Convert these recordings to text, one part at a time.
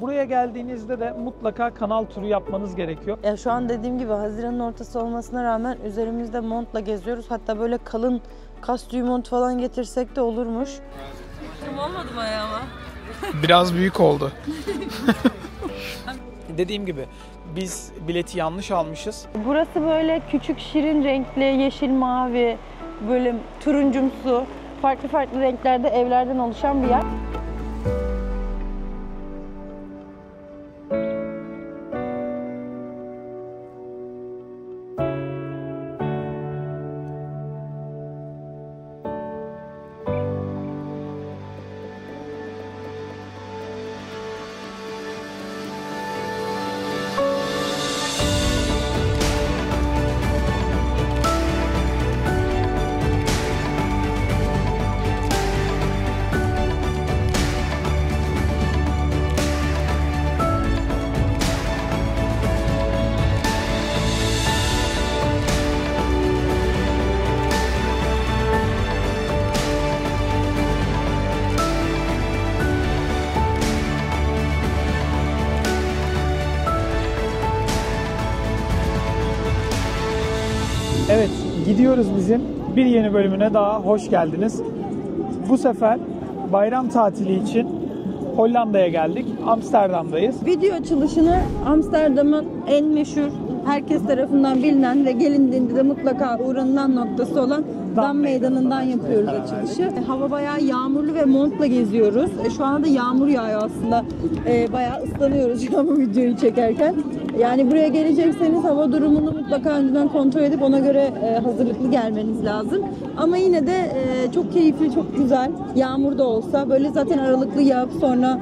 Buraya geldiğinizde de mutlaka kanal turu yapmanız gerekiyor. Ya şu an dediğim gibi Haziran'ın ortası olmasına rağmen üzerimizde montla geziyoruz. Hatta böyle kalın kastüyü mont falan getirsek de olurmuş. Olmadı mı ayağıma? Biraz büyük oldu. Dediğim gibi biz bileti yanlış almışız. Burası böyle küçük şirin renkli, yeşil, mavi, böyle turuncumsu, farklı farklı renklerde evlerden oluşan bir yer. Evet, gidiyoruz bizim bir yeni bölümüne daha hoş geldiniz. Bu sefer bayram tatili için Hollanda'ya geldik. Amsterdam'dayız. Video açılışını Amsterdam'ın en meşhur, herkes tarafından bilinen ve gelindiğinde de mutlaka uğranılan noktası olan Dam Meydanı'ndan yapıyoruz açılışı. Hava bayağı yağmurlu ve montla geziyoruz. Şu anda yağmur yağıyor aslında. Bayağı ıslanıyoruz şu an bu videoyu çekerken. Yani buraya gelecekseniz hava durumunu mutlaka önceden kontrol edip ona göre hazırlıklı gelmeniz lazım. Ama yine de çok keyifli, çok güzel. Yağmur da olsa böyle zaten aralıklı yağıp sonra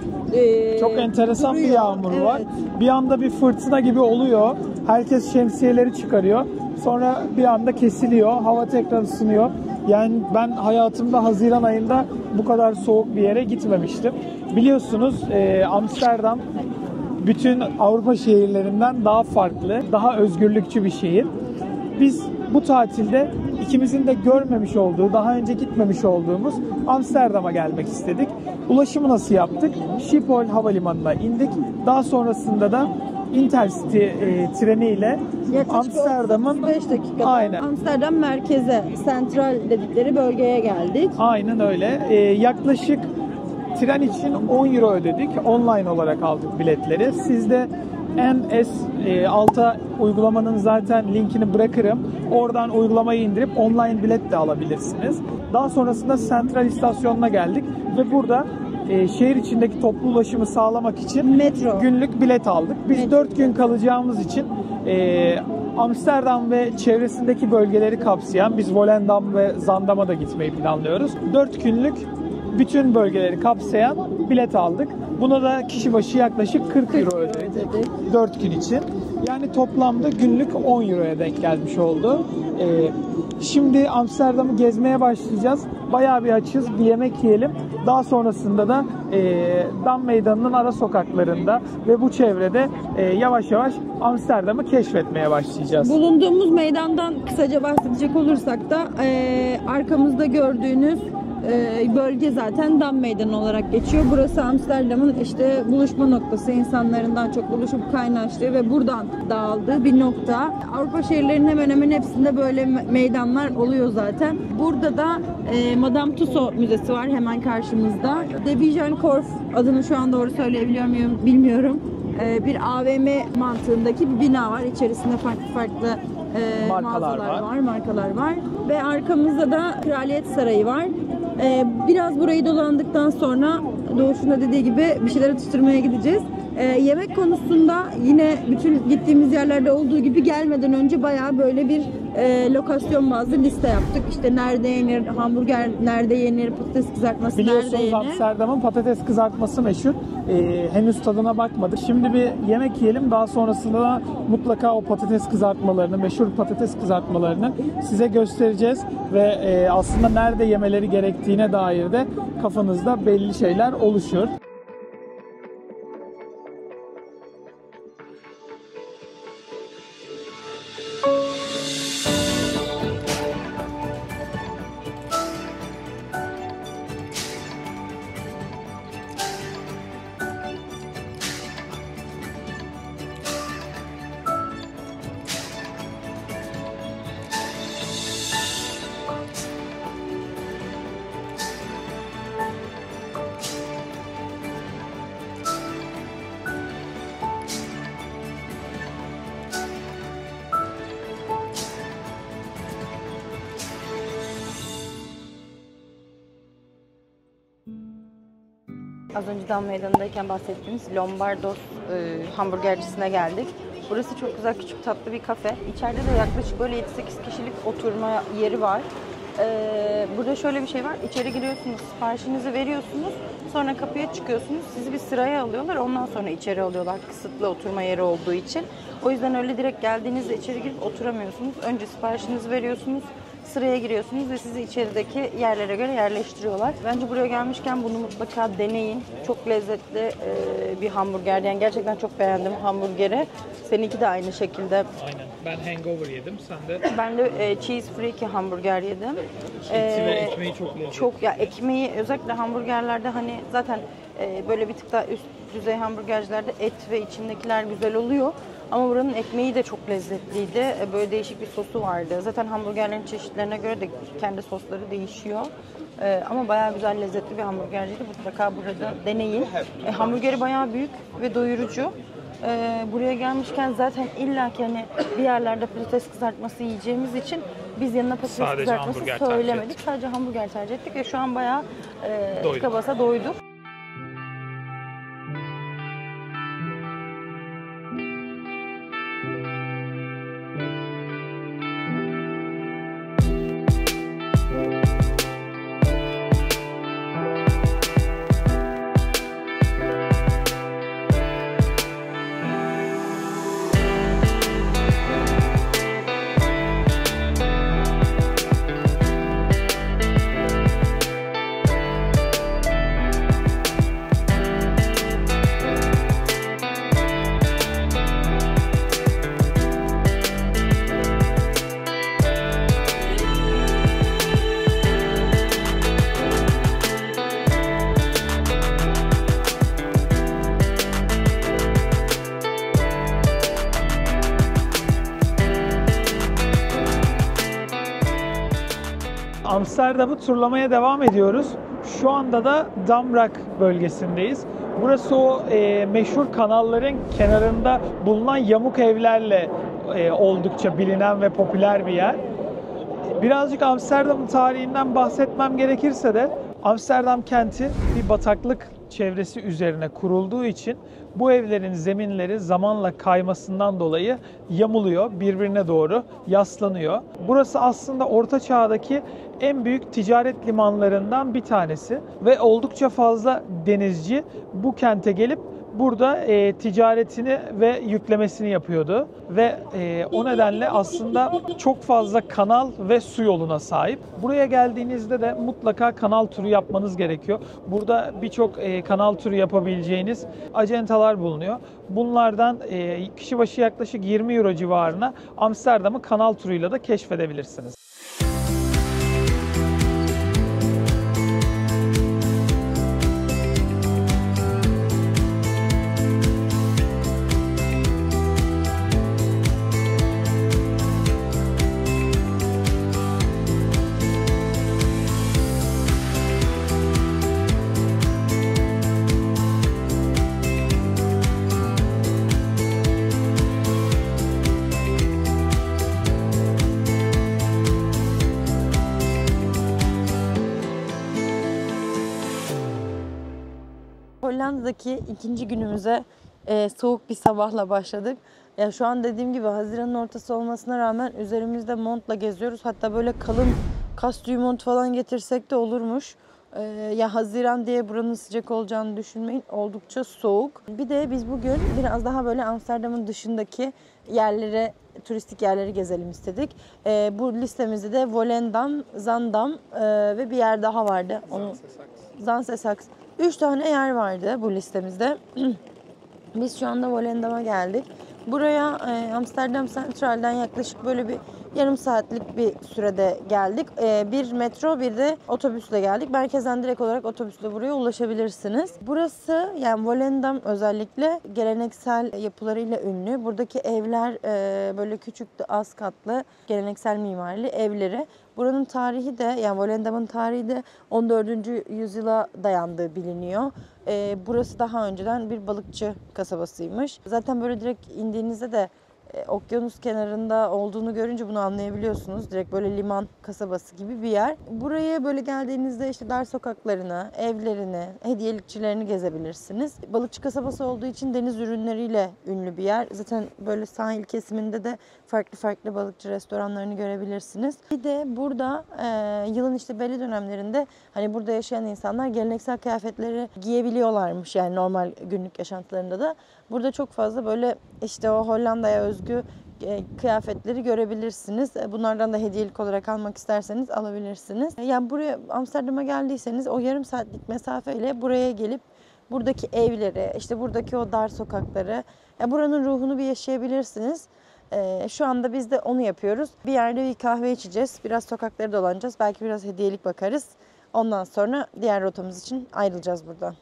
çok enteresan duruyor. Bir yağmur var. Evet. Bir anda bir fırtına gibi oluyor. Herkes şemsiyeleri çıkarıyor. Sonra bir anda kesiliyor. Hava tekrar ısınıyor. Yani ben hayatımda Haziran ayında bu kadar soğuk bir yere gitmemiştim. Biliyorsunuz Amsterdam bütün Avrupa şehirlerinden daha farklı, daha özgürlükçü bir şehir. Biz bu tatilde ikimizin de görmemiş olduğu, daha önce gitmemiş olduğumuz Amsterdam'a gelmek istedik. Ulaşımı nasıl yaptık? Schiphol Havalimanı'na indik. Daha sonrasında da Intercity treniyle Amsterdam'ın 5 dakikada aynen. Amsterdam merkeze, sentral dedikleri bölgeye geldik. Aynen öyle. Yaklaşık tren için 10 euro ödedik. Online olarak aldık biletleri. Siz de NS6 uygulamanın zaten linkini bırakırım. Oradan uygulamayı indirip online bilet de alabilirsiniz. Daha sonrasında Sentral istasyonuna geldik ve burada şehir içindeki toplu ulaşımı sağlamak için Metro. Günlük bilet aldık. Biz 4 gün kalacağımız için Amsterdam ve çevresindeki bölgeleri kapsayan, biz Volendam ve Zandam'a da gitmeyi planlıyoruz. 4 günlük bütün bölgeleri kapsayan bilet aldık. Buna da kişi başı yaklaşık 40 euro ödedik 4 gün için. Yani toplamda günlük 10 euroya denk gelmiş oldu. Şimdi Amsterdam'ı gezmeye başlayacağız. Bayağı bir açız, bir yemek yiyelim. Daha sonrasında da Dam Meydanı'nın ara sokaklarında ve bu çevrede yavaş yavaş Amsterdam'ı keşfetmeye başlayacağız. Bulunduğumuz meydandan kısaca bahsedecek olursak da arkamızda gördüğünüz bölge zaten Dam Meydanı olarak geçiyor. Burası Amsterdam'ın işte buluşma noktası, insanların daha çok buluşup kaynaştığı ve buradan dağıldığı bir nokta. Avrupa şehirlerinin hemen hemen hepsinde böyle meydanlar oluyor zaten. Burada da Madame Tussauds Müzesi var hemen karşımızda. De Bijenkorf adını şu an doğru söyleyebiliyor muyum bilmiyorum. Bir AVM mantığındaki bir bina var. İçerisinde farklı farklı markalar var. Ve arkamızda da Kraliyet Sarayı var. Biraz burayı dolandıktan sonra Doğuş'un da dediği gibi bir şeyler atıştırmaya gideceğiz. Yemek konusunda yine bütün gittiğimiz yerlerde olduğu gibi gelmeden önce bayağı böyle bir lokasyon bazlı liste yaptık. İşte nerede yenir, hamburger nerede yenir, patates kızartması nerede yenir. Biliyorsunuz Amsterdam'ın patates kızartması meşhur. Henüz tadına bakmadık. Şimdi bir yemek yiyelim. Daha sonrasında da mutlaka o patates kızartmalarını, meşhur patates kızartmalarını size göstereceğiz. Ve aslında nerede yemeleri gerektiğine dair de kafanızda belli şeyler oluşur. Az önce Dam Meydanı'ndayken bahsettiğimiz Lombardos hamburgercisine geldik. Burası çok güzel, küçük, tatlı bir kafe. İçeride de yaklaşık böyle 7-8 kişilik oturma yeri var. Burada şöyle bir şey var. İçeri giriyorsunuz, siparişinizi veriyorsunuz. Sonra kapıya çıkıyorsunuz. Sizi bir sıraya alıyorlar. Ondan sonra içeri alıyorlar. Kısıtlı oturma yeri olduğu için. O yüzden öyle direkt geldiğinizde içeri girip oturamıyorsunuz. Önce siparişinizi veriyorsunuz. Sıraya giriyorsunuz ve sizi içerideki yerlere göre yerleştiriyorlar. Bence buraya gelmişken bunu mutlaka deneyin. Çok lezzetli bir hamburger. Yani gerçekten çok beğendim hamburgeri. Seninki de aynı şekilde. Aynen. Ben hangover yedim. Sen de? Ben de cheese free hamburger yedim. Eti ve ekmeği çok lezzetli. Çok ya, ekmeği özellikle hamburgerlerde hani zaten böyle bir tık daha üst düzey hamburgercilerde et ve içindekiler güzel oluyor. Ama buranın ekmeği de çok lezzetliydi. Böyle değişik bir sosu vardı. Zaten hamburgerlerin çeşitlerine göre de kendi sosları değişiyor. Ama bayağı güzel, lezzetli bir hamburgerciydi. Mutlaka burada deneyin. Hamburgeri bayağı büyük ve doyurucu. Buraya gelmişken zaten illaki hani bir yerlerde patates kızartması yiyeceğimiz için biz yanına patates kızartması söylemedik. Sadece hamburger tercih ettik ve şu an bayağı tıka basa doyduk. Amsterdam'ı turlamaya devam ediyoruz. Şu anda da Damrak bölgesindeyiz. Burası o meşhur kanalların kenarında bulunan yamuk evlerle oldukça bilinen ve popüler bir yer. Birazcık Amsterdam'ın tarihinden bahsetmem gerekirse de Amsterdam kenti bir bataklık çevresi üzerine kurulduğu için bu evlerin zeminleri zamanla kaymasından dolayı yamuluyor, birbirine doğru yaslanıyor. Burası aslında Orta Çağ'daki en büyük ticaret limanlarından bir tanesi ve oldukça fazla denizci bu kente gelip burada ticaretini ve yüklemesini yapıyordu ve o nedenle aslında çok fazla kanal ve su yoluna sahip. Buraya geldiğinizde de mutlaka kanal turu yapmanız gerekiyor. Burada birçok kanal turu yapabileceğiniz acentalar bulunuyor. Bunlardan kişi başı yaklaşık 20 euro civarına Amsterdam'ı kanal turuyla da keşfedebilirsiniz. Hollanda'daki ikinci günümüze soğuk bir sabahla başladık. Ya şu an dediğim gibi Haziran'ın ortası olmasına rağmen üzerimizde montla geziyoruz. Hatta böyle kalın kas tüyü mont falan getirsek de olurmuş. Ya Haziran diye buranın sıcak olacağını düşünmeyin. Oldukça soğuk. Bir de biz bugün biraz daha böyle Amsterdam'ın dışındaki yerlere, turistik yerleri gezelim istedik. Bu listemizde de Volendam, Zandam ve bir yer daha vardı. Zandsesaks. 3 tane yer vardı bu listemizde. Biz şu anda Volendam'a geldik. Buraya Amsterdam Central'den yaklaşık böyle bir yarım saatlik bir sürede geldik. Bir metro bir de otobüsle geldik. Merkezden direkt olarak otobüsle buraya ulaşabilirsiniz. Burası yani Volendam özellikle geleneksel yapılarıyla ünlü. Buradaki evler böyle küçük az katlı geleneksel mimarili evleri. Buranın tarihi de yani Volendam'ın tarihi de 14. yüzyıla dayandığı biliniyor. Burası daha önceden bir balıkçı kasabasıymış. Zaten böyle direkt indiğinizde de okyanus kenarında olduğunu görünce bunu anlayabiliyorsunuz. Direkt böyle liman kasabası gibi bir yer. Buraya böyle geldiğinizde işte dar sokaklarını, evlerini, hediyelikçilerini gezebilirsiniz. Balıkçı kasabası olduğu için deniz ürünleriyle ünlü bir yer. Zaten böyle sahil kesiminde de farklı farklı balıkçı restoranlarını görebilirsiniz. Bir de burada yılın işte belli dönemlerinde hani burada yaşayan insanlar geleneksel kıyafetleri giyebiliyorlarmış. Yani normal günlük yaşantılarında da. Burada çok fazla böyle işte o Hollanda'ya özgü kıyafetleri görebilirsiniz. Bunlardan da hediyelik olarak almak isterseniz alabilirsiniz. Yani buraya Amsterdam'a geldiyseniz o yarım saatlik mesafeyle buraya gelip buradaki evleri, işte buradaki o dar sokakları, buranın ruhunu bir yaşayabilirsiniz. Şu anda biz de onu yapıyoruz. Bir yerde bir kahve içeceğiz, biraz sokakları dolanacağız, belki biraz hediyelik bakarız. Ondan sonra diğer rotamız için ayrılacağız buradan.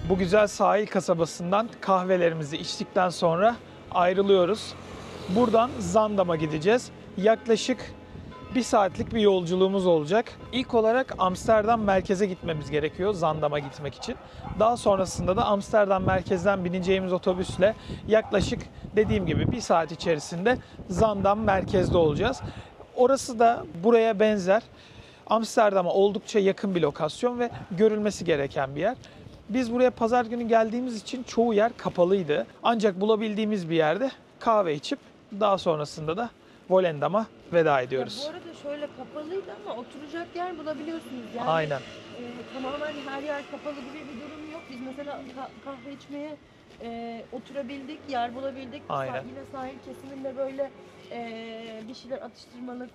Bu güzel sahil kasabasından kahvelerimizi içtikten sonra ayrılıyoruz. Buradan Zaandam'a gideceğiz. Yaklaşık 1 saatlik bir yolculuğumuz olacak. İlk olarak Amsterdam merkeze gitmemiz gerekiyor Zaandam'a gitmek için. Daha sonrasında da Amsterdam merkezden bineceğimiz otobüsle yaklaşık dediğim gibi 1 saat içerisinde Zaandam merkezde olacağız. Orası da buraya benzer. Amsterdam'a oldukça yakın bir lokasyon ve görülmesi gereken bir yer. Biz buraya pazar günü geldiğimiz için çoğu yer kapalıydı. Ancak bulabildiğimiz bir yerde kahve içip daha sonrasında da Volendam'a veda ediyoruz. Bu arada şöyle kapalıydı ama oturacak yer bulabiliyorsunuz. Yani, aynen. Tamamen her yer kapalı gibi bir durum yok. Biz mesela kahve içmeye oturabildik, yer bulabildik. Aynen. Yine sahil kesiminde böyle bir şeyler atıştırmalık,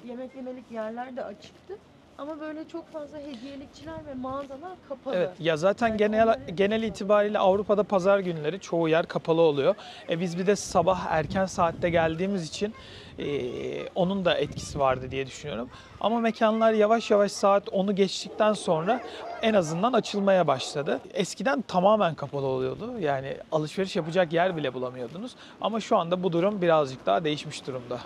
yemek yemelik yerler de açıktı. Ama böyle çok fazla hediyelikçiler ve mağazalar kapalı. Evet ya zaten Yani genel itibariyle Avrupa'da pazar günleri çoğu yer kapalı oluyor. Biz bir de sabah erken saatte geldiğimiz için onun da etkisi vardı diye düşünüyorum. Ama mekanlar yavaş yavaş saat 10'u geçtikten sonra en azından açılmaya başladı. Eskiden tamamen kapalı oluyordu. Yani alışveriş yapacak yer bile bulamıyordunuz. Ama şu anda bu durum birazcık daha değişmiş durumda.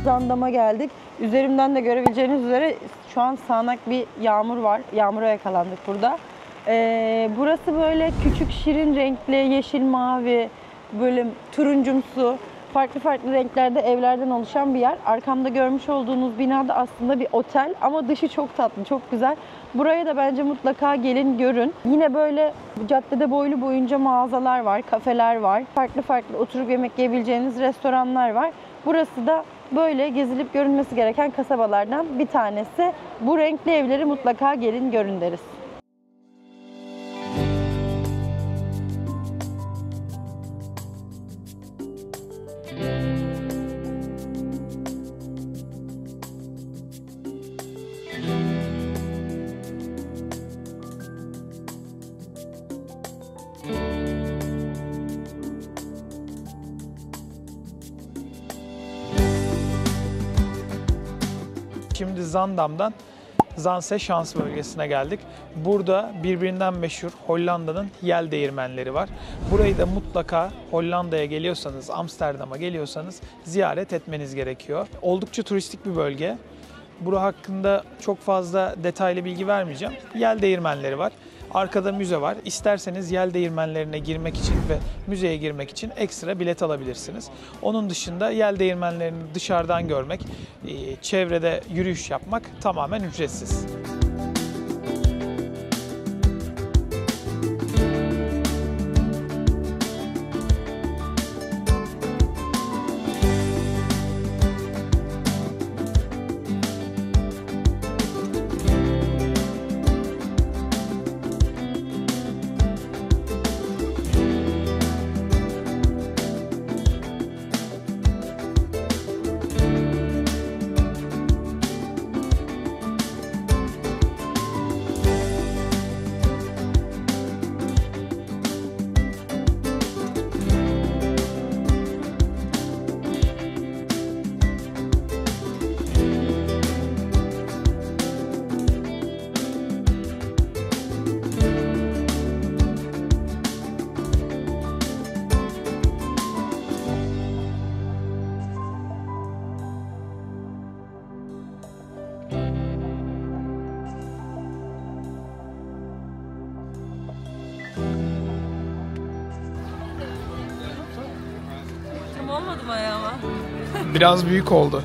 Zaandam'a geldik. Üzerimden de görebileceğiniz üzere şu an sağanak bir yağmur var. Yağmura yakalandık burada. Burası böyle küçük şirin renkli, yeşil, mavi, böyle turuncumsu, farklı farklı renklerde evlerden oluşan bir yer. Arkamda görmüş olduğunuz bina da aslında bir otel ama dışı çok tatlı, çok güzel. Buraya da bence mutlaka gelin, görün. Yine böyle caddede boylu boyunca mağazalar var, kafeler var. Farklı farklı oturup yemek yiyebileceğiniz restoranlar var. Burası da böyle gezilip görünmesi gereken kasabalardan bir tanesi. Bu renkli evleri mutlaka gelin, görün deriz. Şimdi Zaandam'dan Zaanse Schans bölgesine geldik. Burada birbirinden meşhur Hollanda'nın yel değirmenleri var. Burayı da mutlaka Hollanda'ya geliyorsanız, Amsterdam'a geliyorsanız ziyaret etmeniz gerekiyor. Oldukça turistik bir bölge. Bura hakkında çok fazla detaylı bilgi vermeyeceğim. Yel değirmenleri var. Arkada müze var. İsterseniz yel değirmenlerine girmek için ve müzeye girmek için ekstra bilet alabilirsiniz. Onun dışında yel değirmenlerini dışarıdan görmek, çevrede yürüyüş yapmak tamamen ücretsiz. Biraz büyük oldu.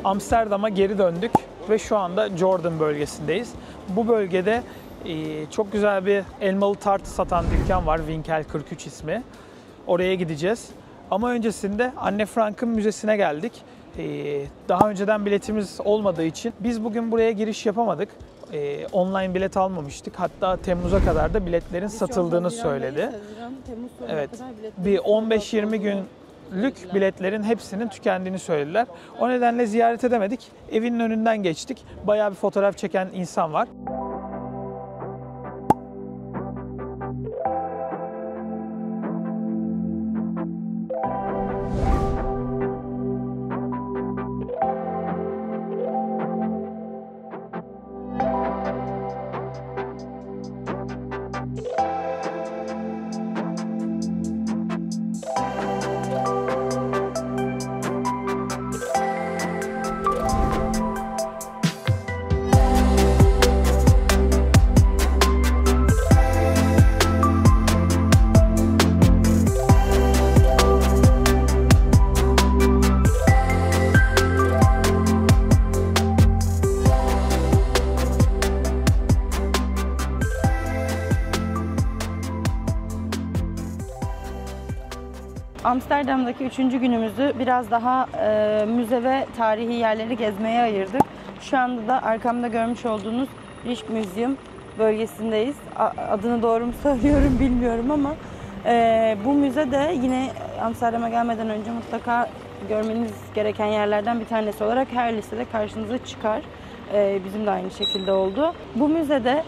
Amsterdam'a geri döndük ve şu anda Jordan bölgesindeyiz. Bu bölgede çok güzel bir elmalı tart satan dükkan var, Winkel 43 ismi. Oraya gideceğiz. Ama öncesinde Anne Frank'ın müzesine geldik. Daha önceden biletimiz olmadığı için biz bugün buraya giriş yapamadık. Online bilet almamıştık. Hatta Temmuz'a kadar da biletlerin satıldığını söyledi. Evet, bir 15-20 günlük biletlerin hepsinin tükendiğini söylediler. O nedenle ziyaret edemedik. Evinin önünden geçtik. Bayağı bir fotoğraf çeken insan var. Amsterdam'daki 3. günümüzü biraz daha müze ve tarihi yerleri gezmeye ayırdık. Şu anda da arkamda görmüş olduğunuz Rijksmuseum bölgesindeyiz. Adını doğru mu söylüyorum bilmiyorum ama bu müze de yine Amsterdam'a gelmeden önce mutlaka görmeniz gereken yerlerden bir tanesi olarak her listede karşınıza çıkar. Bizim de aynı şekilde oldu. Bu müzede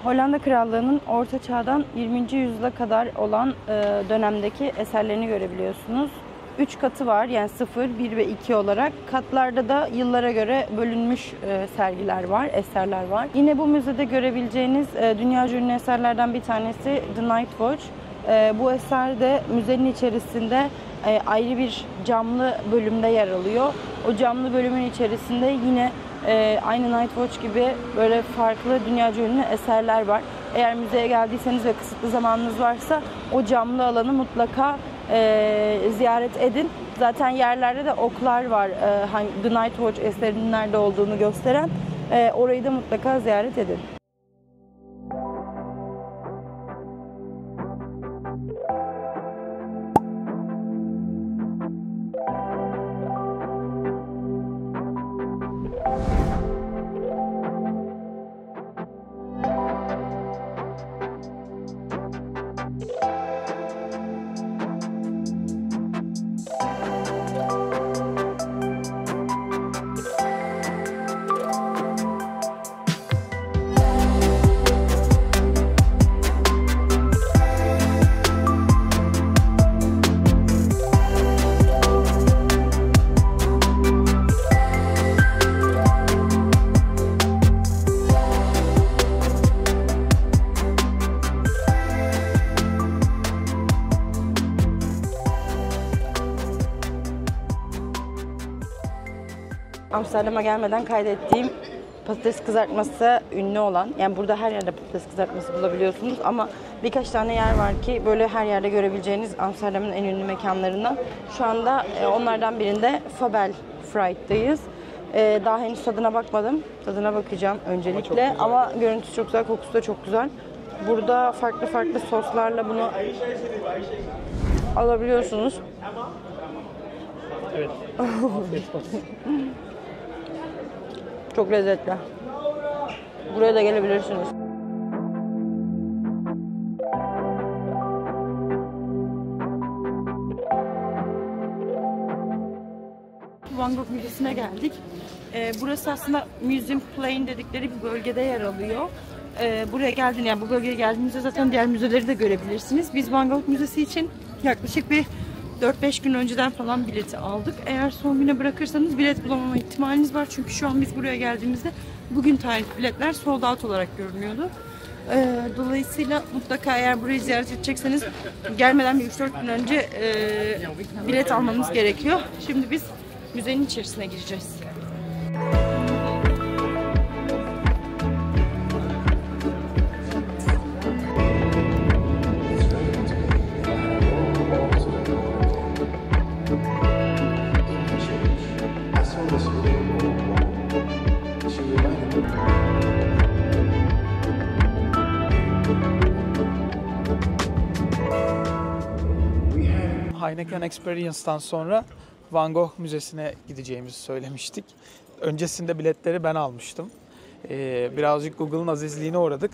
Hollanda Krallığı'nın Orta Çağ'dan 20. yüzyıla kadar olan dönemdeki eserlerini görebiliyorsunuz. 3 katı var, yani 0, 1 ve 2 olarak. Katlarda da yıllara göre bölünmüş sergiler var, eserler var. Yine bu müzede görebileceğiniz dünyaca ünlü eserlerden bir tanesi The Night Watch. Bu eser de müzenin içerisinde ayrı bir camlı bölümde yer alıyor. O camlı bölümün içerisinde yine aynı Night Watch gibi böyle farklı dünyaca ünlü eserler var. Eğer müzeye geldiyseniz ve kısıtlı zamanınız varsa o camlı alanı mutlaka ziyaret edin. Zaten yerlerde de oklar var, The Night Watch eserinin nerede olduğunu gösteren. Orayı da mutlaka ziyaret edin. Amsterdam'a gelmeden kaydettiğim patates kızartması ünlü olan, yani burada her yerde patates kızartması bulabiliyorsunuz ama birkaç tane yer var ki böyle her yerde görebileceğiniz Amsterdam'ın en ünlü mekanlarından. Şu anda onlardan birinde Fabel Fried'dayız. Daha henüz tadına bakmadım. Tadına bakacağım öncelikle ama görüntüsü çok güzel, kokusu da çok güzel. Burada farklı farklı soslarla bunu alabiliyorsunuz. Evet. Çok lezzetli. Buraya da gelebilirsiniz. Van Gogh Müzesi'ne geldik. Burası aslında Museum Plain dedikleri bir bölgede yer alıyor. Buraya geldiğinizde, yani bu bölgeye geldiğinizde zaten diğer müzeleri de görebilirsiniz. Biz Van Gogh Müzesi için yaklaşık bir 4-5 gün önceden falan bileti aldık. Eğer son güne bırakırsanız bilet bulamama ihtimaliniz var. Çünkü şu an biz buraya geldiğimizde bugün tarih biletler sold out olarak görünüyordu. Dolayısıyla mutlaka eğer burayı ziyaret edecekseniz gelmeden bir 3-4 gün önce bilet almanız gerekiyor. Şimdi biz müzenin içerisine gireceğiz. Heineken Experience'tan sonra Van Gogh Müzesi'ne gideceğimizi söylemiştik. Öncesinde biletleri ben almıştım. Birazcık Google'ın azizliğine uğradık.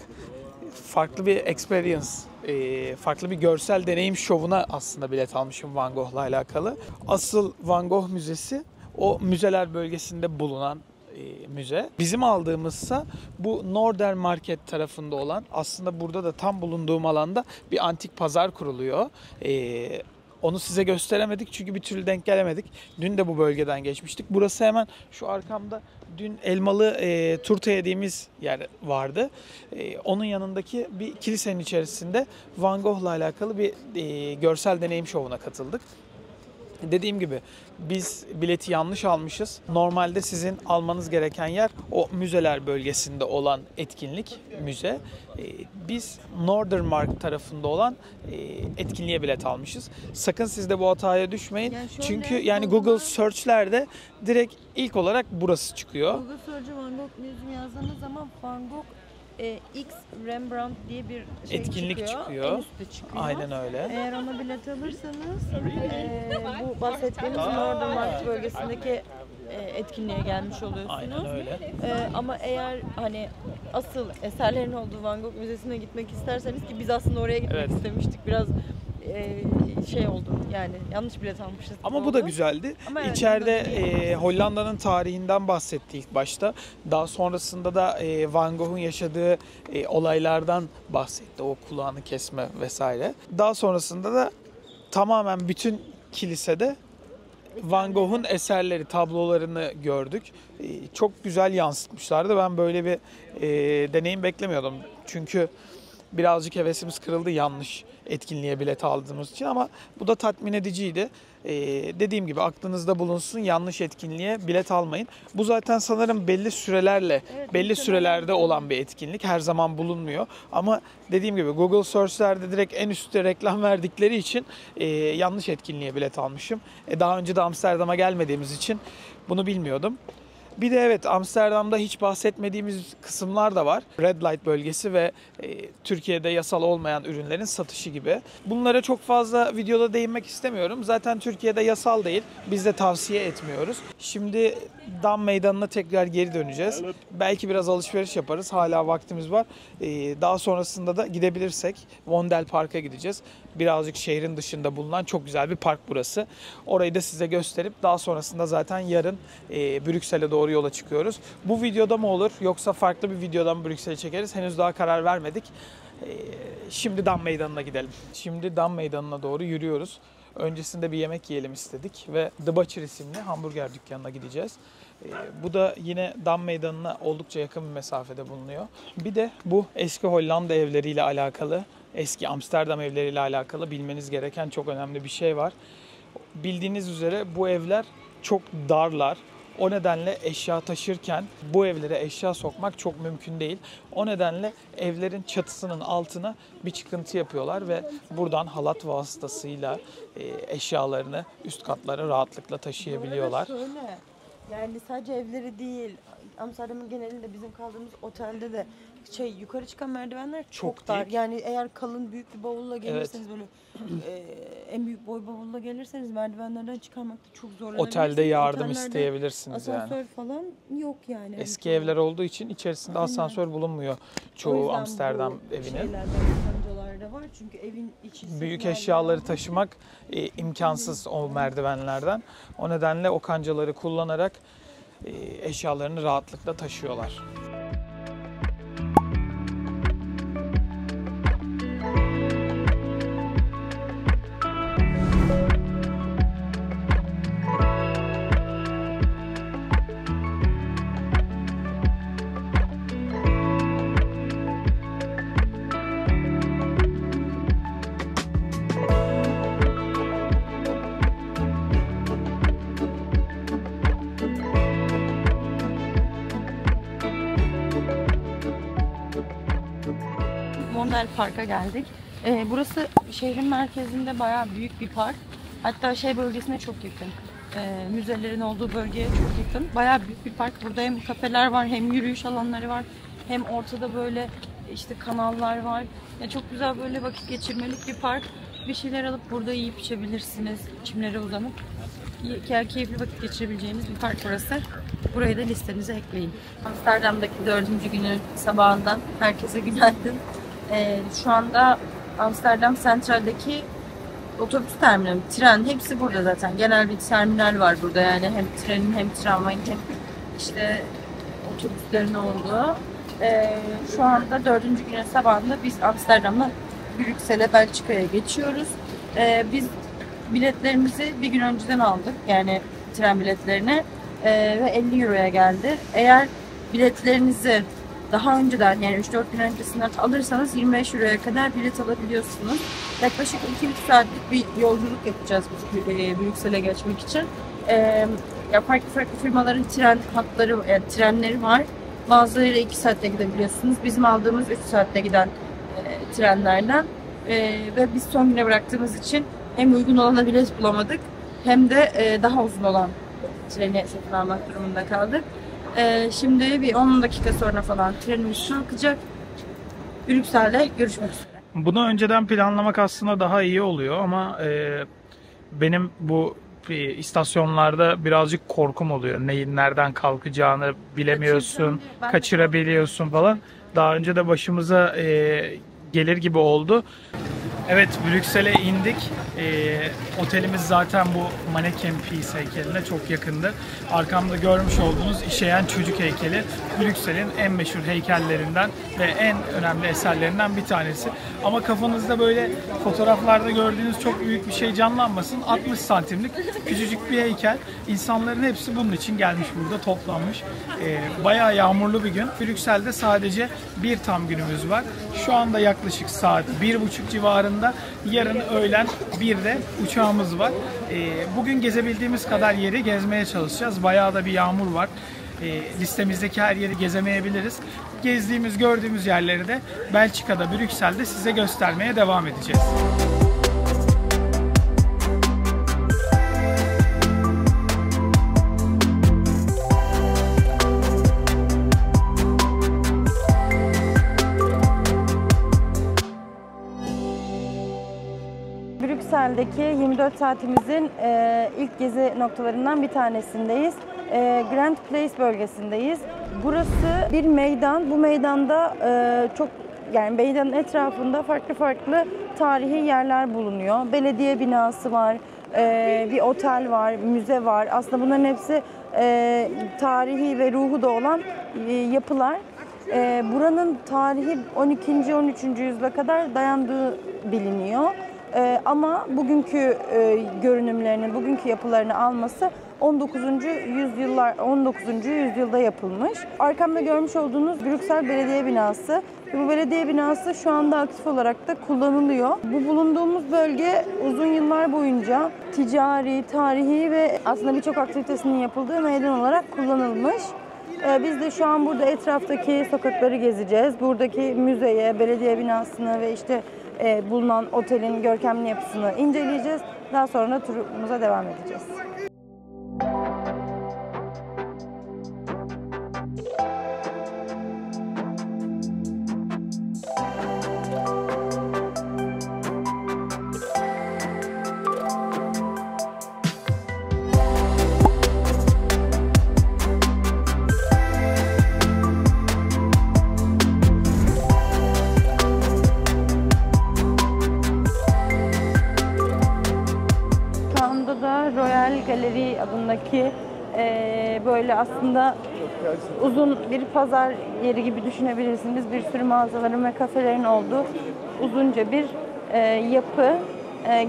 Farklı bir experience, farklı bir görsel deneyim şovuna aslında bilet almışım Van Gogh'la alakalı. Asıl Van Gogh Müzesi o müzeler bölgesinde bulunan müze. Bizim aldığımızsa bu Northern Market tarafında olan, aslında burada da tam bulunduğum alanda bir antik pazar kuruluyor. Onu size gösteremedik çünkü bir türlü denk gelemedik. Dün de bu bölgeden geçmiştik. Burası hemen şu arkamda dün elmalı turta yediğimiz yer vardı. Onun yanındaki bir kilisenin içerisinde Van Gogh'la alakalı bir görsel deneyim şovuna katıldık. Dediğim gibi biz bileti yanlış almışız. Normalde sizin almanız gereken yer o müzeler bölgesinde olan etkinlik, müze. Biz Northern Mark tarafında olan etkinliğe bilet almışız. Sakın siz de bu hataya düşmeyin. Yani şöyle, çünkü yani Google Search'lerde direkt ilk olarak burası çıkıyor. Google Search'e Van Gogh Müzesi yazdığınız zaman Van Gogh X Rembrandt diye bir etkinlik çıkıyor. En üstte çıkıyor. Aynen öyle. Eğer ona bilet alırsanız bu bahsettiğimiz Northern Market bölgesindeki etkinliğe gelmiş oluyorsunuz. Aynen öyle. Ama eğer hani asıl eserlerin olduğu Van Gogh Müzesi'ne gitmek isterseniz, ki biz aslında oraya gitmek istemiştik, biraz şey oldu yani, yanlış bilet almışız. Ama bu da güzeldi. Ama evet, İçeride Hollanda'nın tarihinden bahsetti ilk başta. Daha sonrasında da Van Gogh'un yaşadığı olaylardan bahsetti. O kulağını kesme vesaire. Daha sonrasında da tamamen bütün kilisede Van Gogh'un eserleri, tablolarını gördük. Çok güzel yansıtmışlardı. Ben böyle bir deneyim beklemiyordum. Çünkü birazcık hevesimiz kırıldı yanlış etkinliğe bilet aldığımız için, ama bu da tatmin ediciydi. Dediğim gibi aklınızda bulunsun, yanlış etkinliğe bilet almayın. Bu zaten sanırım belli sürelerle, belli sürelerde olan bir etkinlik. Her zaman bulunmuyor. Ama dediğim gibi Google Search'lerde direkt en üstte reklam verdikleri için yanlış etkinliğe bilet almışım. Daha önce de Amsterdam'a gelmediğimiz için bunu bilmiyordum. Bir de evet, Amsterdam'da hiç bahsetmediğimiz kısımlar da var. Red Light bölgesi ve Türkiye'de yasal olmayan ürünlerin satışı gibi. Bunlara çok fazla videoda değinmek istemiyorum. Zaten Türkiye'de yasal değil. Biz de tavsiye etmiyoruz. Şimdi Dam Meydanı'na tekrar geri döneceğiz. Belki biraz alışveriş yaparız. Hala vaktimiz var. Daha sonrasında da gidebilirsek Vondel Park'a gideceğiz. Birazcık şehrin dışında bulunan çok güzel bir park burası. Orayı da size gösterip daha sonrasında zaten yarın Brüksel'e doğru yola çıkıyoruz. Bu videoda mı olur yoksa farklı bir videodan mı Brüksel'e çekeriz? Henüz daha karar vermedik. Şimdi Dam Meydanı'na gidelim. Şimdi Dam Meydanı'na doğru yürüyoruz. Öncesinde bir yemek yiyelim istedik ve The Butcher isimli hamburger dükkanına gideceğiz. Bu da yine Dam Meydanı'na oldukça yakın bir mesafede bulunuyor. Bir de bu eski Hollanda evleriyle alakalı, eski Amsterdam evleriyle alakalı bilmeniz gereken çok önemli bir şey var. Bildiğiniz üzere bu evler çok darlar. O nedenle eşya taşırken bu evlere eşya sokmak çok mümkün değil. O nedenle evlerin çatısının altına bir çıkıntı yapıyorlar ve buradan halat vasıtasıyla eşyalarını üst katlara rahatlıkla taşıyabiliyorlar. Şöyle, yani sadece evleri değil, Amsterdam'ın genelinde bizim kaldığımız otelde de yukarı çıkan merdivenler çok dar. dik. Yani eğer kalın büyük bir bavulla gelirseniz, böyle en büyük boy bavulla gelirseniz merdivenlerden çıkarmakta çok zorlanabilirsiniz. Otelde yardım Otellerde isteyebilirsiniz asansör yani. falan yok yani. Eski evler olduğu için içerisinde asansör bulunmuyor çoğu Amsterdam evinin. Şeylerden, kancalarda var çünkü evin içi Büyük eşyaları taşımak imkansız o merdivenlerden. O nedenle o kancaları kullanarak eşyalarını rahatlıkla taşıyorlar. Brüksel Park'a geldik. Burası şehrin merkezinde bayağı büyük bir park. Hatta şey bölgesine çok yakın. Müzelerin olduğu bölgeye çok yakın. Bayağı büyük bir park. Burada hem kafeler var, hem yürüyüş alanları var. Hem ortada böyle işte kanallar var. Çok güzel böyle vakit geçirmelik bir park. Bir şeyler alıp burada yiyip içebilirsiniz. Çimlere uzanıp. Keyifli vakit geçirebileceğiniz bir park burası. Burayı da listenize ekleyin. Amsterdam'daki 4. günün sabahından herkese günaydın. Şu anda Amsterdam Central'deki otobüs terminali, tren hepsi burada zaten. Genel bir terminal var burada, yani hem trenin hem tramvayın hem işte otobüslerin olduğu. Şu anda 4. günün sabahında biz Amsterdam'dan Brüksel'e, Belçika'ya geçiyoruz. Biz biletlerimizi bir gün önceden aldık, yani tren biletlerini, ve 50 euroya geldi. Eğer biletlerinizi daha önceden, yani 3-4 gün öncesinden alırsanız 25 euroya kadar bilet alabiliyorsunuz. Yaklaşık 2-3 saatlik bir yolculuk yapacağız Brüksel'e geçmek için. Farklı firmaların tren hatları, yani trenleri var. Bazılarıyla 2 saatte gidebiliyorsunuz. Bizim aldığımız 3 saatte giden trenlerden. Ve biz son güne bıraktığımız için hem uygun olana bilet bulamadık, hem de daha uzun olan treni satın almak durumunda kaldık. Şimdi bir 10 dakika sonra falan trenimiz kalkacak. Brüksel'de görüşmek üzere. Bunu önceden planlamak aslında daha iyi oluyor ama benim bu istasyonlarda birazcık korkum oluyor. Neyin nereden kalkacağını bilemiyorsun, kaçırabiliyorsun falan. Daha önce de başımıza gelir gibi oldu. Evet, Brüksel'e indik. Otelimiz zaten bu Manneken Pis heykeline çok yakındı. Arkamda görmüş olduğunuz işeyen çocuk heykeli Brüksel'in en meşhur heykellerinden ve en önemli eserlerinden bir tanesi. Ama kafanızda böyle fotoğraflarda gördüğünüz çok büyük bir şey canlanmasın. 60 santimlik küçücük bir heykel. İnsanların hepsi bunun için gelmiş, burada toplanmış. Bayağı yağmurlu bir gün. Brüksel'de sadece bir tam günümüz var. Şu anda yaklaşık saat 1.30 civarında. Yarın öğlen 1'de uçağımız var. Bugün gezebildiğimiz kadar yeri gezmeye çalışacağız. Bayağı da bir yağmur var. Listemizdeki her yeri gezemeyebiliriz. Gezdiğimiz, gördüğümüz yerleri de Belçika'da, Brüksel'de size göstermeye devam edeceğiz. Brüksel'deki 24 saatimizin ilk gezi noktalarından bir tanesindeyiz. Grand Place bölgesindeyiz. Burası bir meydan. Bu meydanda yani meydanın etrafında farklı tarihi yerler bulunuyor. Belediye binası var, bir otel var, müze var. Aslında bunların hepsi tarihi ve ruhu da olan yapılar. Buranın tarihi 12. 13. yüzyıla kadar dayandığı biliniyor. Ama bugünkü görünümlerini, bugünkü yapılarını alması 19. yüzyılda yapılmış. Arkamda görmüş olduğunuz Brüksel Belediye Binası. Bu belediye binası şu anda aktif olarak da kullanılıyor. Bu bulunduğumuz bölge uzun yıllar boyunca ticari, tarihi ve aslında birçok aktivitesinin yapıldığı meydan olarak kullanılmış. Biz de şu an burada etraftaki sokakları gezeceğiz. Buradaki müzeye, belediye binasını ve işte bulunan otelin görkemli yapısını inceleyeceğiz. Daha sonra turumuza devam edeceğiz. Royal Gallery adındaki böyle aslında uzun bir pazar yeri gibi düşünebilirsiniz. Bir sürü mağazaların ve kafelerin olduğu uzunca bir yapı.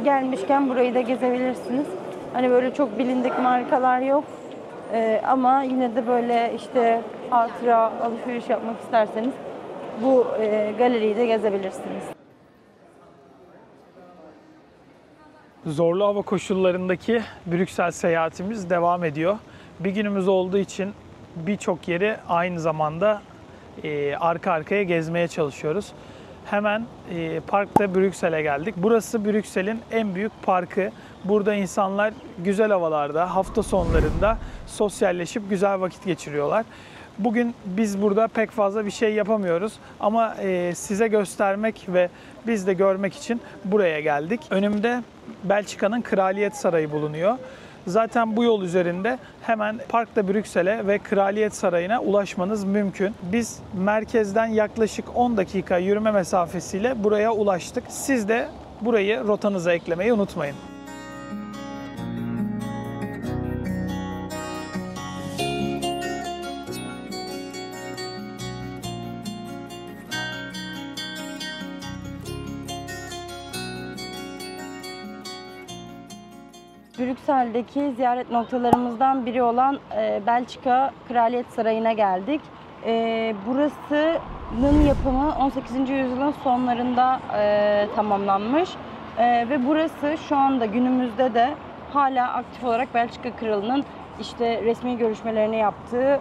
Gelmişken burayı da gezebilirsiniz. Hani böyle çok bilindik markalar yok. Ama yine de böyle işte hatıra alışveriş yapmak isterseniz bu galeriyi de gezebilirsiniz. Zorlu hava koşullarındaki Brüksel seyahatimiz devam ediyor. Bir günümüz olduğu için birçok yeri aynı zamanda arka arkaya gezmeye çalışıyoruz. Hemen parkta Brüksel'e geldik. Burası Brüksel'in en büyük parkı. Burada insanlar güzel havalarda, hafta sonlarında sosyalleşip güzel vakit geçiriyorlar. Bugün biz burada pek fazla bir şey yapamıyoruz ama size göstermek ve biz de görmek için buraya geldik. Önümde Belçika'nın Kraliyet Sarayı bulunuyor. Zaten bu yol üzerinde hemen Parkta Brüksel'e ve Kraliyet Sarayı'na ulaşmanız mümkün. Biz merkezden yaklaşık 10 dakika yürüme mesafesiyle buraya ulaştık. Siz de burayı rotanıza eklemeyi unutmayın. Brüksel'deki ziyaret noktalarımızdan biri olan Belçika Kraliyet Sarayı'na geldik. Burasının yapımı 18. yüzyılın sonlarında tamamlanmış ve burası şu anda günümüzde de hala aktif olarak Belçika Kralı'nın işte resmi görüşmelerini yaptığı,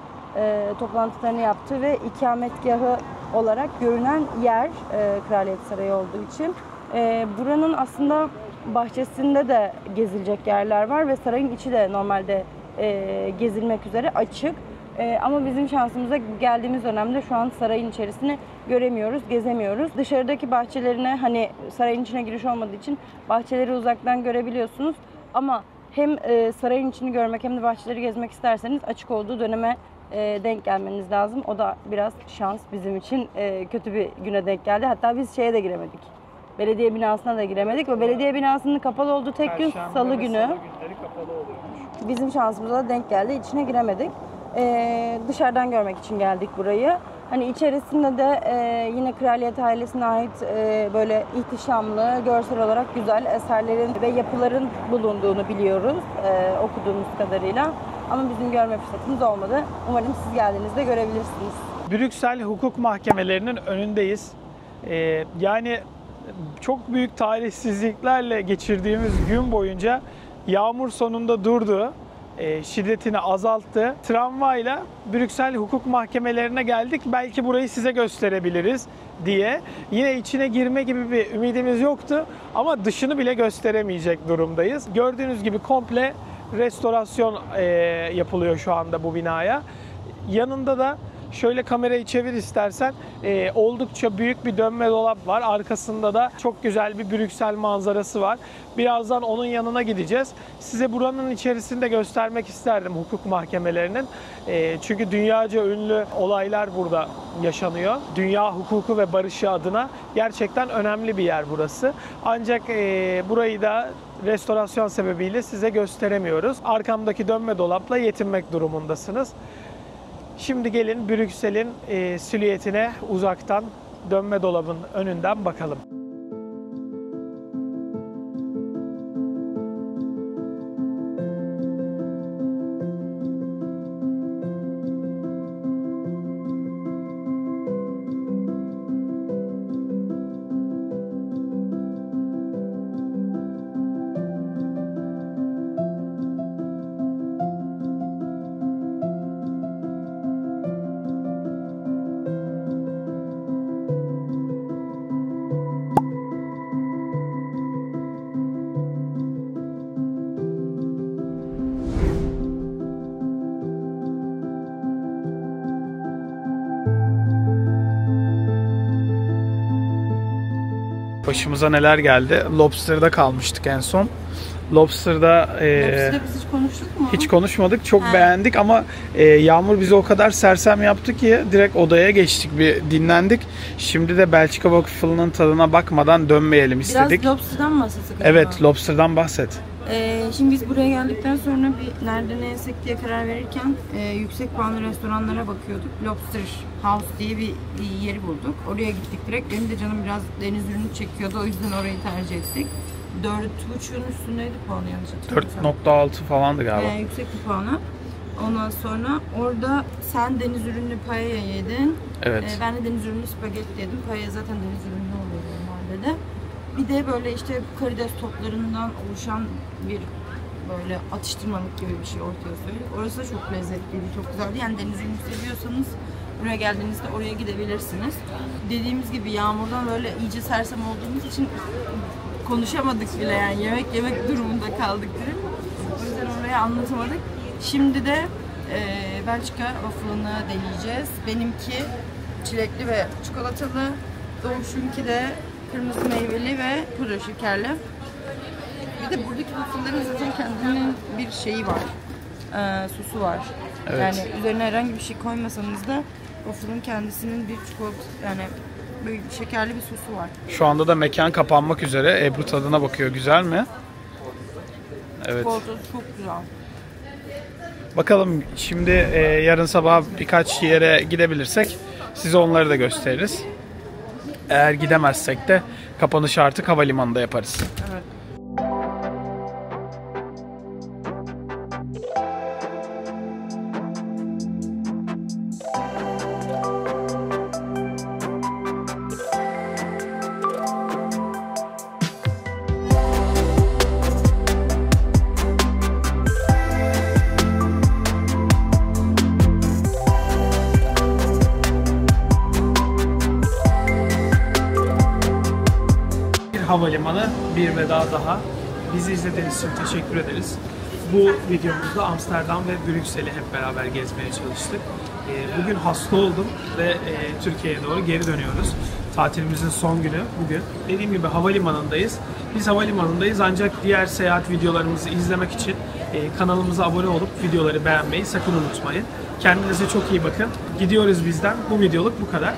toplantılarını yaptığı ve ikametgahı olarak görünen yer Kraliyet Sarayı olduğu için. Buranın aslında bahçesinde de gezilecek yerler var ve sarayın içi de normalde gezilmek üzere açık. Ama bizim şansımıza geldiğimiz dönemde şu an sarayın içerisini göremiyoruz, gezemiyoruz. Dışarıdaki bahçelerine, hani sarayın içine giriş olmadığı için bahçeleri uzaktan görebiliyorsunuz. Ama hem sarayın içini görmek hem de bahçeleri gezmek isterseniz açık olduğu döneme denk gelmeniz lazım. O da biraz şans bizim için, kötü bir güne denk geldi. Hatta biz şeye de giremedik. Belediye binasına da giremedik ve belediye binasının kapalı olduğu tek gün Salı günü. Salı günleri kapalı oluyormuş. Bizim şansımıza da denk geldi. İçine giremedik. Dışarıdan görmek için geldik burayı. Hani içerisinde de yine kraliyet ailesine ait böyle ihtişamlı, görsel olarak güzel eserlerin ve yapıların bulunduğunu biliyoruz okuduğumuz kadarıyla. Ama bizim görme fırsatımız olmadı. Umarım siz geldiğinizde görebilirsiniz. Brüksel hukuk mahkemelerinin önündeyiz. Yani çok büyük talihsizliklerle geçirdiğimiz gün boyunca yağmur sonunda durdu, şiddetini azalttı. Tramvayla Brüksel hukuk mahkemelerine geldik. Belki burayı size gösterebiliriz diye. Yine içine girme gibi bir ümidimiz yoktu ama dışını bile gösteremeyecek durumdayız. Gördüğünüz gibi komple restorasyon yapılıyor şu anda bu binaya. Yanında da şöyle kamerayı çevir istersen, oldukça büyük bir dönme dolap var. Arkasında da çok güzel bir Brüksel manzarası var. Birazdan onun yanına gideceğiz. Size buranın içerisinde göstermek isterdim hukuk mahkemelerinin. Çünkü dünyaca ünlü olaylar burada yaşanıyor. Dünya hukuku ve barışı adına gerçekten önemli bir yer burası. Ancak burayı da restorasyon sebebiyle size gösteremiyoruz. Arkamdaki dönme dolapla yetinmek durumundasınız. Şimdi gelin Brüksel'in silüetine uzaktan dönme dolabın önünden bakalım. Başımıza neler geldi. Lobster'da kalmıştık en son. Lobster'da biz hiç konuştuk mu? hiç konuşmadık. Çok beğendik ama Yağmur bizi o kadar sersem yaptı ki direkt odaya geçtik, bir dinlendik. Şimdi de Belçika waffle'ının tadına bakmadan dönmeyelim istedik. Biraz Lobster'dan bahsetsek. Evet, Lobster'dan bahset. Şimdi biz buraya geldikten sonra bir nerede ne yesek diye karar verirken yüksek puanlı restoranlara bakıyorduk. Lobster House diye bir yeri bulduk. Oraya gittik direkt. Benim de canım biraz deniz ürünü çekiyordu. O yüzden orayı tercih ettik. 4.5'ün üstündeydi puanı, yanlış hatırlamıyorsam. 4.6 falandı galiba. Yüksek bir puanı. Ondan sonra orada sen deniz ürünlü paella yedin. Evet. Ben de deniz ürünlü spagetti yedim. Paella zaten deniz ürünlü oluyor normalde de. Bir de böyle işte karides toplarından oluşan bir böyle atıştırmalık gibi bir şey ortaya söylüyor. Orası da çok lezzetliydi, çok güzeldi. Yani deniz ürünü seviyorsanız Buraya geldiğinizde oraya gidebilirsiniz. Dediğimiz gibi yağmurdan böyle iyice sersem olduğumuz için konuşamadık bile, yani yemek durumunda kaldık direkt. O yüzden oraya anlatamadık. Şimdi de Belçika waffle'ını deneyeceğiz. Benimki çilekli ve çikolatalı. Doğuş'unki de kırmızı meyveli ve pudra şekerli. Bir de buradaki waffle'ların zaten kendinin bir şeyi var. Sosu var. Evet. Yani üzerine herhangi bir şey koymasanız da waffle'ın kendisinin bir çikolata, yani böyle şekerli bir sosu var. Şu anda da mekan kapanmak üzere. Ebru tadına bakıyor. Güzel mi? Evet. Çikolatası çok güzel. Bakalım şimdi yarın sabah birkaç yere gidebilirsek size onları da gösteririz. Eğer gidemezsek de kapanışı artık havalimanında yaparız. Evet. Havalimanı bir veda daha. Bizi izlediğiniz için teşekkür ederiz. Bu videomuzda Amsterdam ve Brüksel'i hep beraber gezmeye çalıştık. Bugün hasta oldum ve Türkiye'ye doğru geri dönüyoruz. Tatilimizin son günü bugün. Dediğim gibi havalimanındayız. Biz havalimanındayız ancak diğer seyahat videolarımızı izlemek için kanalımıza abone olup videoları beğenmeyi sakın unutmayın. Kendinize çok iyi bakın. Gidiyoruz bizden. Bu videoluk bu kadar.